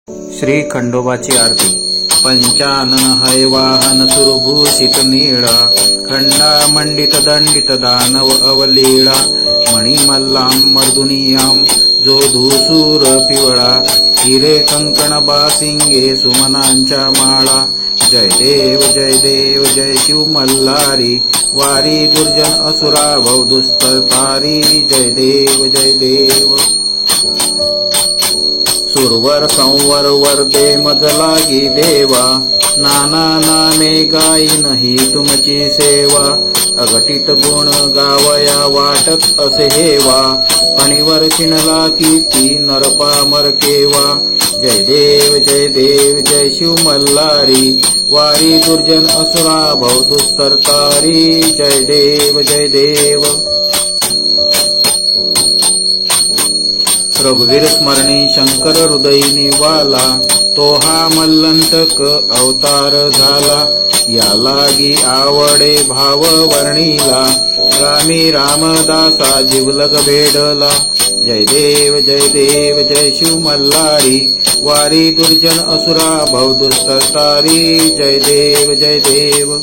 श्री खंडोबाची आरती। पंचानन हय वाहन सुरभूषित नीळा, खंडा मंडित दंडित दानव अवलीळा, मणिमल्लां मर्दुनियां जो धूसूर पिवळा, हिरे कंकण बासिंगे सुमनांच्या माळा। जय देव जय देव जय शिव मल्हारी, वारी दुर्जन असुरा भव दुस्तर तारी। जय देव जय देव। सुरवर संवर वरदे मज लागी देवा, नाना नामे गाईनही तुमची सेवा। अघटित गुण गावया वाटत असे हेवा, फणीवर शिणला कीर्ती नरपामर केवा। जय देव जय शिव मल्हारी, वारी दुर्जन असुरा भव दुस्तर तारी। जय देव जय देव। रघुवीर स्मरणी शंकर हृदयी निवाला, तो हा मल्लंतक अवतार झाला। या लागी आवडे भाव वर्णीला, रामी रामदासा जिवलग भेडला। जय देव जय शिव मल्हारी, वारी दुर्जन असुरा भव दुस्तर तारी। जय देव जय देव।